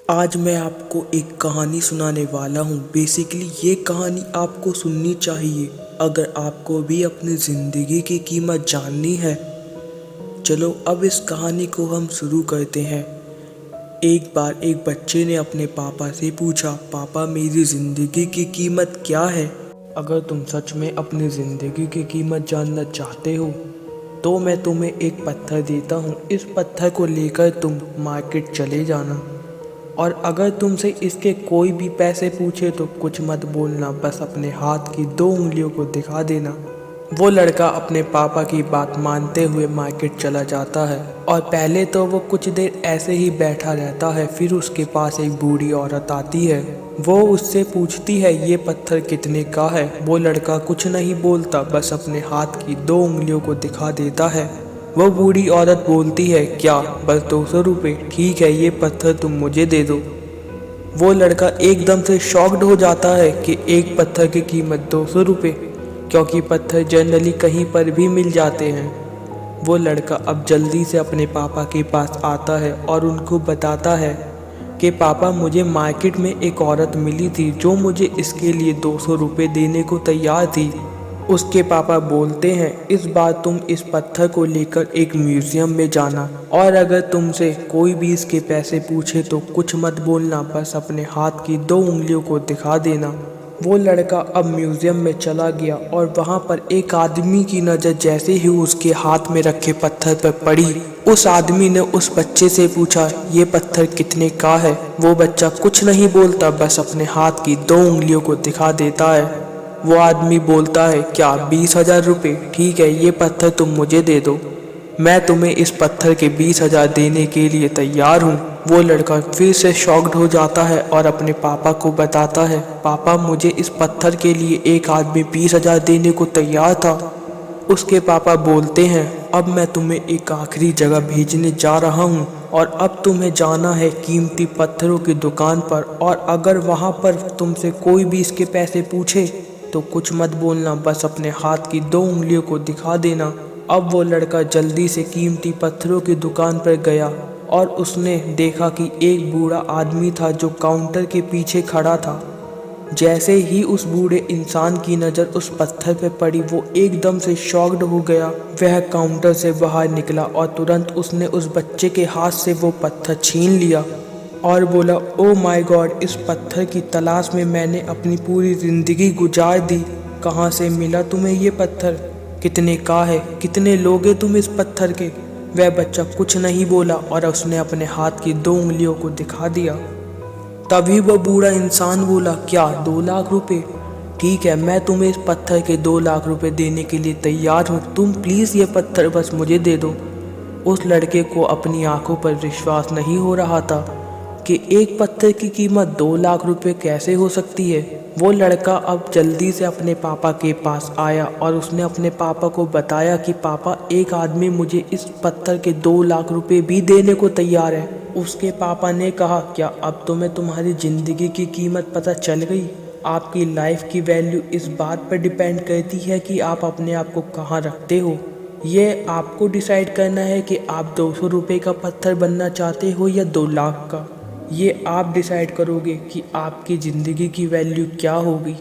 आज मैं आपको एक कहानी सुनाने वाला हूँ। बेसिकली ये कहानी आपको सुननी चाहिए अगर आपको भी अपनी ज़िंदगी की कीमत जाननी है। चलो अब इस कहानी को हम शुरू करते हैं। एक बार एक बच्चे ने अपने पापा से पूछा, पापा मेरी ज़िंदगी की कीमत क्या है? अगर तुम सच में अपनी ज़िंदगी की कीमत जानना चाहते हो तो मैं तुम्हें एक पत्थर देता हूँ। इस पत्थर को लेकर तुम मार्केट चले जाना और अगर तुमसे इसके कोई भी पैसे पूछे तो कुछ मत बोलना, बस अपने हाथ की 2 उंगलियों को दिखा देना। वो लड़का अपने पापा की बात मानते हुए मार्केट चला जाता है और पहले तो वो कुछ देर ऐसे ही बैठा रहता है। फिर उसके पास एक बूढ़ी औरत आती है। वो उससे पूछती है, ये पत्थर कितने का है? वो लड़का कुछ नहीं बोलता, बस अपने हाथ की 2 उंगलियों को दिखा देता है। वो बूढ़ी औरत बोलती है, क्या बस 200 रुपये? ठीक है, ये पत्थर तुम मुझे दे दो। वो लड़का एकदम से शॉक्ड हो जाता है कि एक पत्थर की कीमत 200 रुपये, क्योंकि पत्थर जनरली कहीं पर भी मिल जाते हैं। वो लड़का अब जल्दी से अपने पापा के पास आता है और उनको बताता है कि पापा, मुझे मार्केट में एक औरत मिली थी जो मुझे इसके लिए 200 रुपये देने को तैयार थी। उसके पापा बोलते हैं, इस बार तुम इस पत्थर को लेकर एक म्यूजियम में जाना और अगर तुमसे कोई भी इसके पैसे पूछे तो कुछ मत बोलना, बस अपने हाथ की 2 उंगलियों को दिखा देना। वो लड़का अब म्यूजियम में चला गया और वहाँ पर एक आदमी की नज़र जैसे ही उसके हाथ में रखे पत्थर पर पड़ी, उस आदमी ने उस बच्चे से पूछा, ये पत्थर कितने का है? वो बच्चा कुछ नहीं बोलता, बस अपने हाथ की 2 उंगलियों को दिखा देता है। वो आदमी बोलता है, क्या 20,000 रुपये? ठीक है, ये पत्थर तुम मुझे दे दो। मैं तुम्हें इस पत्थर के 20,000 देने के लिए तैयार हूँ। वो लड़का फिर से शॉक्ड हो जाता है और अपने पापा को बताता है, पापा मुझे इस पत्थर के लिए एक आदमी 20,000 देने को तैयार था। उसके पापा बोलते हैं, अब मैं तुम्हें एक आखिरी जगह भेजने जा रहा हूँ और अब तुम्हें जाना है कीमती पत्थरों की दुकान पर और अगर वहाँ पर तुमसे कोई भी इसके पैसे पूछे तो कुछ मत बोलना, बस अपने हाथ की 2 उंगलियों को दिखा देना। अब वो लड़का जल्दी से कीमती पत्थरों की दुकान पर गया और उसने देखा कि एक बूढ़ा आदमी था जो काउंटर के पीछे खड़ा था। जैसे ही उस बूढ़े इंसान की नज़र उस पत्थर पर पड़ी, वो एकदम से शॉक्ड हो गया। वह काउंटर से बाहर निकला और तुरंत उसने उस बच्चे के हाथ से वो पत्थर छीन लिया और बोला, ओ माय गॉड, इस पत्थर की तलाश में मैंने अपनी पूरी ज़िंदगी गुजार दी। कहाँ से मिला तुम्हें ये पत्थर? कितने का है? कितने लोगे तुम इस पत्थर के? वह बच्चा कुछ नहीं बोला और उसने अपने हाथ की 2 उंगलियों को दिखा दिया। तभी वह बूढ़ा इंसान बोला, क्या 2 लाख रुपए? ठीक है, मैं तुम्हें इस पत्थर के 2 लाख रुपए देने के लिए तैयार हूँ। तुम प्लीज़ ये पत्थर बस मुझे दे दो। उस लड़के को अपनी आंखों पर विश्वास नहीं हो रहा था कि एक पत्थर की कीमत 2 लाख रुपए कैसे हो सकती है। वो लड़का अब जल्दी से अपने पापा के पास आया और उसने अपने पापा को बताया कि पापा, एक आदमी मुझे इस पत्थर के 2 लाख रुपए भी देने को तैयार है। उसके पापा ने कहा, क्या अब तुम्हें तुम्हारी ज़िंदगी की कीमत पता चल गई? आपकी लाइफ की वैल्यू इस बात पर डिपेंड करती है कि आप अपने आप को कहाँ रखते हो। ये आपको डिसाइड करना है कि आप 200 रुपये का पत्थर बनना चाहते हो या 2 लाख का। ये आप डिसाइड करोगे कि आपकी ज़िंदगी की वैल्यू क्या होगी।